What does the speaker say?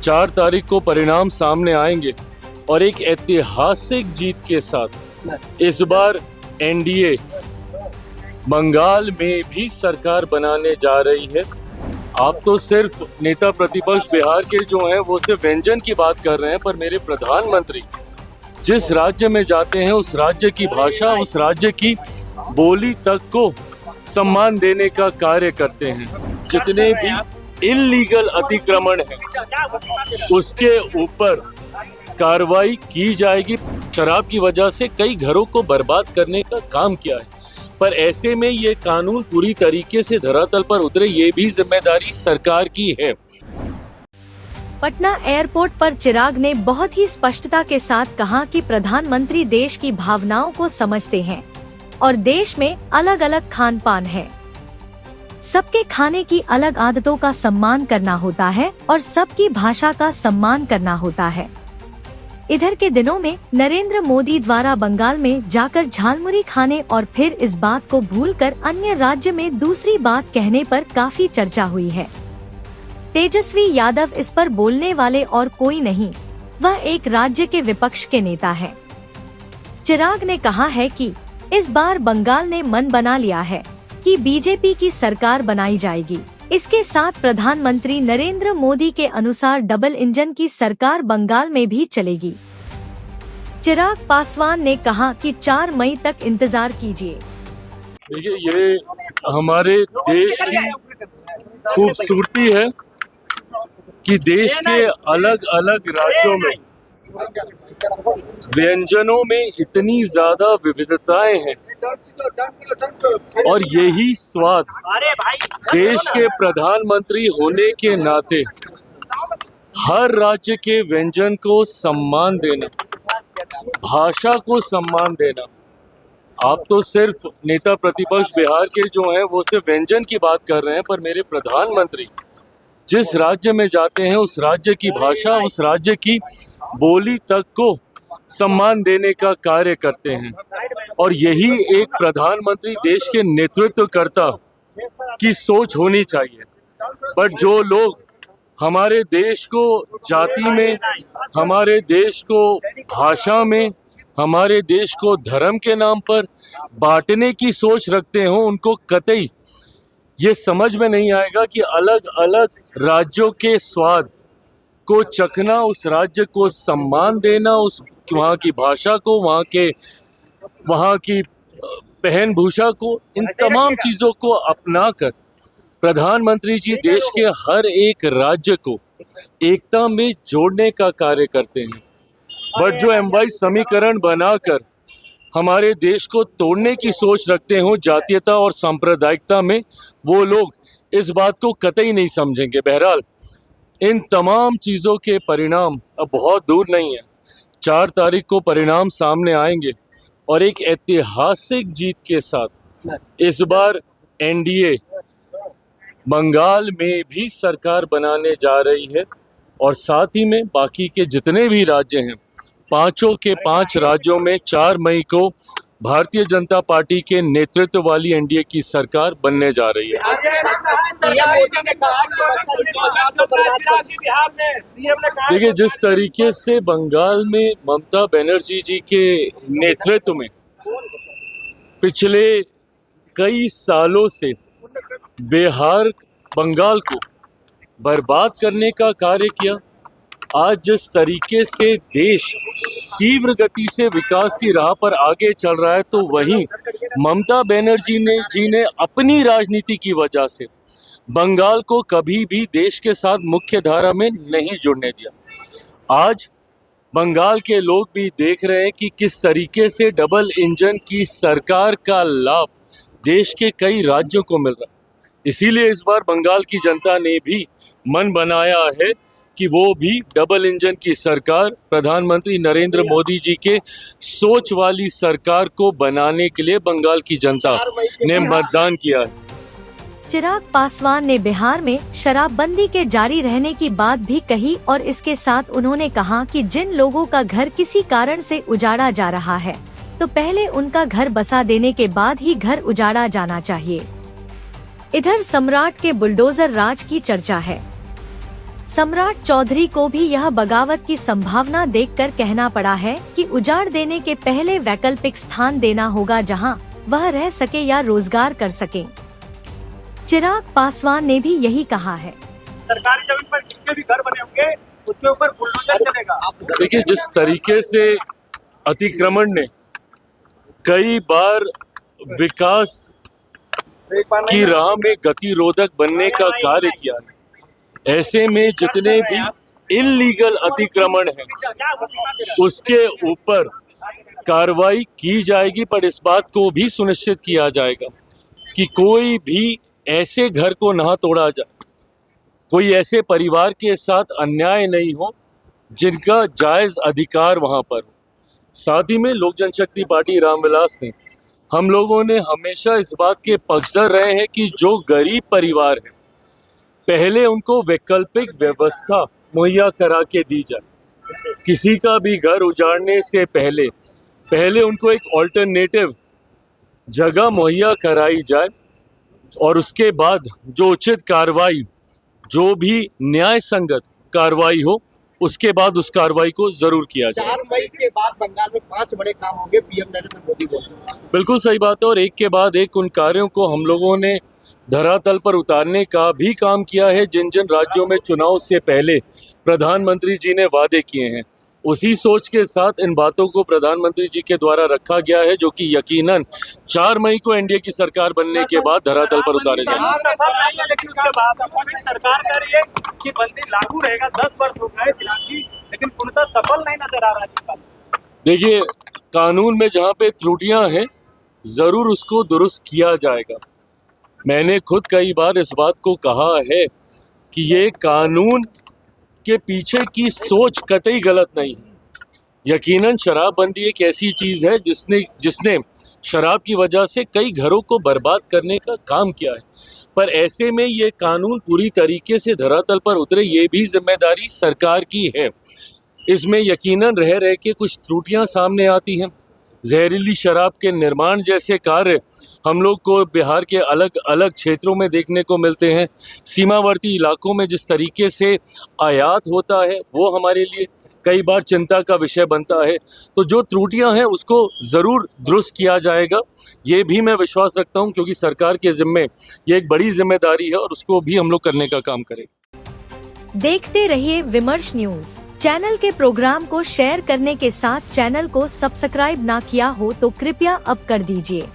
4 तारीख को परिणाम सामने आएंगे और एक ऐतिहासिक जीत के साथ इस बार एनडीए बंगाल में भी सरकार बनाने जा रही है। आप तो सिर्फ नेता प्रतिपक्ष बिहार के जो हैं वो सिर्फ व्यंजन की बात कर रहे हैं, पर मेरे प्रधानमंत्री जिस राज्य में जाते हैं उस राज्य की भाषा, उस राज्य की बोली तक को सम्मान देने का कार्य करते हैं। जितने भी इल्लीगल अतिक्रमण हैं उसके ऊपर कार्रवाई की जाएगी। शराब की वजह से कई घरों को बर्बाद करने का काम किया है, पर ऐसे में ये कानून पूरी तरीके से धरातल पर उतरे, ये भी जिम्मेदारी सरकार की है। पटना एयरपोर्ट पर चिराग ने बहुत ही स्पष्टता के साथ कहा कि प्रधानमंत्री देश की भावनाओं को समझते हैं और देश में अलग अलग खान पान है। सबके खाने की अलग आदतों का सम्मान करना होता है और सबकी भाषा का सम्मान करना होता है। इधर के दिनों में नरेंद्र मोदी द्वारा बंगाल में जाकर झालमुरी खाने और फिर इस बात को भूलकर अन्य राज्य में दूसरी बात कहने पर काफी चर्चा हुई है। तेजस्वी यादव इस पर बोलने वाले और कोई नहीं, वह एक राज्य के विपक्ष के नेता है। चिराग ने कहा है कि इस बार बंगाल ने मन बना लिया है कि बीजेपी की सरकार बनाई जाएगी। इसके साथ प्रधानमंत्री नरेंद्र मोदी के अनुसार डबल इंजन की सरकार बंगाल में भी चलेगी। चिराग पासवान ने कहा कि 4 मई तक इंतजार कीजिए। देखिए, ये हमारे देश की खूबसूरती है कि देश के अलग अलग राज्यों में व्यंजनों में इतनी ज्यादा विविधताएं हैं और यही स्वाद देश के प्रधानमंत्री होने के नाते हर राज्य के व्यंजन को सम्मान देना, भाषा को सम्मान देना। आप तो सिर्फ नेता प्रतिपक्ष बिहार के जो हैं वो सिर्फ व्यंजन की बात कर रहे हैं, पर मेरे प्रधानमंत्री जिस राज्य में जाते हैं उस राज्य की भाषा, उस राज्य की बोली तक को सम्मान देने का कार्य करते हैं और यही एक प्रधानमंत्री देश के नेतृत्वकर्ता की सोच होनी चाहिए। बट जो लोग हमारे देश को जाति में, हमारे देश को भाषा में, हमारे देश को धर्म के नाम पर बांटने की सोच रखते हो, उनको कतई ये समझ में नहीं आएगा कि अलग अलग राज्यों के स्वाद को चखना, उस राज्य को सम्मान देना, उस वहाँ की भाषा को, वहाँ की पहन भूषा को, इन तमाम चीज़ों को अपनाकर प्रधानमंत्री जी देश के हर एक राज्य को एकता में जोड़ने का कार्य करते हैं। बट जो MY समीकरण बनाकर हमारे देश को तोड़ने की सोच रखते हो जातीयता और सांप्रदायिकता में, वो लोग इस बात को कतई नहीं समझेंगे। बहरहाल इन तमाम चीज़ों के परिणाम अब बहुत दूर नहीं है। 4 तारीख को परिणाम सामने आएंगे और एक ऐतिहासिक जीत के साथ इस बार एनडीए बंगाल में भी सरकार बनाने जा रही है और साथ ही में बाकी के जितने भी राज्य हैं, 5 राज्यों में 4 मई को भारतीय जनता पार्टी के नेतृत्व वाली एनडीए की सरकार बनने जा रही है। देखिए, जिस तरीके से बंगाल में ममता बनर्जी जी के नेतृत्व में पिछले कई सालों से बंगाल को बर्बाद करने का कार्य किया, आज जिस तरीके से देश तीव्र गति से विकास की राह पर आगे चल रहा है, तो वहीं ममता बनर्जी जी ने अपनी राजनीति की वजह से बंगाल को कभी भी देश के साथ मुख्य धारा में नहीं जुड़ने दिया। आज बंगाल के लोग भी देख रहे हैं कि किस तरीके से डबल इंजन की सरकार का लाभ देश के कई राज्यों को मिल रहा है। इसीलिए इस बार बंगाल की जनता ने भी मन बनाया है कि वो भी डबल इंजन की सरकार, प्रधानमंत्री नरेंद्र मोदी जी के सोच वाली सरकार को बनाने के लिए बंगाल की जनता ने मतदान किया है। चिराग पासवान ने बिहार में शराबबंदी के जारी रहने की बात भी कही और इसके साथ उन्होंने कहा कि जिन लोगों का घर किसी कारण से उजाड़ा जा रहा है, तो पहले उनका घर बसा देने के बाद ही घर उजाड़ा जाना चाहिए। इधर सम्राट के बुलडोजर राज की चर्चा है। सम्राट चौधरी को भी यह बगावत की संभावना देखकर कहना पड़ा है कि उजाड़ देने के पहले वैकल्पिक स्थान देना होगा जहां वह रह सके या रोजगार कर सके। चिराग पासवान ने भी यही कहा है। सरकारी जमीन पर जितने भी घर बने होंगे उसके ऊपर बुलडोजर चलेगा। देखिए, जिस तरीके से अतिक्रमण ने कई बार विकास की राह में गतिरोधक बनने का कार्य किया है, ऐसे में जितने भी इल्लीगल अतिक्रमण हैं उसके ऊपर कार्रवाई की जाएगी, पर इस बात को भी सुनिश्चित किया जाएगा कि कोई भी ऐसे घर को ना तोड़ा जाए, कोई ऐसे परिवार के साथ अन्याय नहीं हो जिनका जायज अधिकार वहां पर हो। साथ ही में लोक जनशक्ति पार्टी रामविलास ने, हम लोगों ने हमेशा इस बात के पक्षधर रहे हैं कि जो गरीब परिवार है पहले उनको वैकल्पिक व्यवस्था मुहैया करा के दी जाए। किसी का भी घर उजाड़ने से पहले उनको एक ऑल्टरनेटिव जगह मुहैया कराई जाए और उसके बाद जो उचित कार्रवाई, जो भी न्याय संगत कार्रवाई हो, उसके बाद उस कार्रवाई को जरूर किया जाए। 4 मई के बाद बंगाल में 5 बड़े काम होंगे, पीएम नरेंद्र मोदी बोले। बिल्कुल सही बात है, और एक के बाद एक उन कार्यों को हम लोगों ने धरातल पर उतारने का भी काम किया है जिन जिन राज्यों में चुनाव से पहले प्रधानमंत्री जी ने वादे किए हैं। उसी सोच के साथ इन बातों को प्रधानमंत्री जी के द्वारा रखा गया है, जो कि यकीनन 4 मई को एनडीए की सरकार बनने के बाद धरातल पर उतारे जाएंगे। लेकिन उसके बाद सरकार कह रही है कि बंदी लागू रहेगा। 10 वर्ष हो गए चिराग जी, लेकिन पूर्णतः सफल नहीं नजर आ रहा है। देखिए, कानून में जहाँ पे त्रुटियां हैं जरूर उसको दुरुस्त किया जाएगा। मैंने खुद कई बार इस बात को कहा है कि ये कानून के पीछे की सोच कतई गलत नहीं है। यकीनन शराबबंदी एक ऐसी चीज़ है जिसने शराब की वजह से कई घरों को बर्बाद करने का काम किया है, पर ऐसे में ये कानून पूरी तरीके से धरातल पर उतरे, ये भी जिम्मेदारी सरकार की है। इसमें यकीनन रह रह के कुछ त्रुटियां सामने आती हैं। जहरीली शराब के निर्माण जैसे कार्य हम लोग को बिहार के अलग अलग क्षेत्रों में देखने को मिलते हैं। सीमावर्ती इलाकों में जिस तरीके से आयात होता है वो हमारे लिए कई बार चिंता का विषय बनता है। तो जो त्रुटियां हैं उसको ज़रूर दुरुस्त किया जाएगा, ये भी मैं विश्वास रखता हूं, क्योंकि सरकार के जिम्मे ये एक बड़ी जिम्मेदारी है और उसको भी हम लोग करने का काम करेंगे। देखते रहिए विमर्श न्यूज। चैनल के प्रोग्राम को शेयर करने के साथ चैनल को सब्सक्राइब ना किया हो तो कृपया अब कर दीजिए।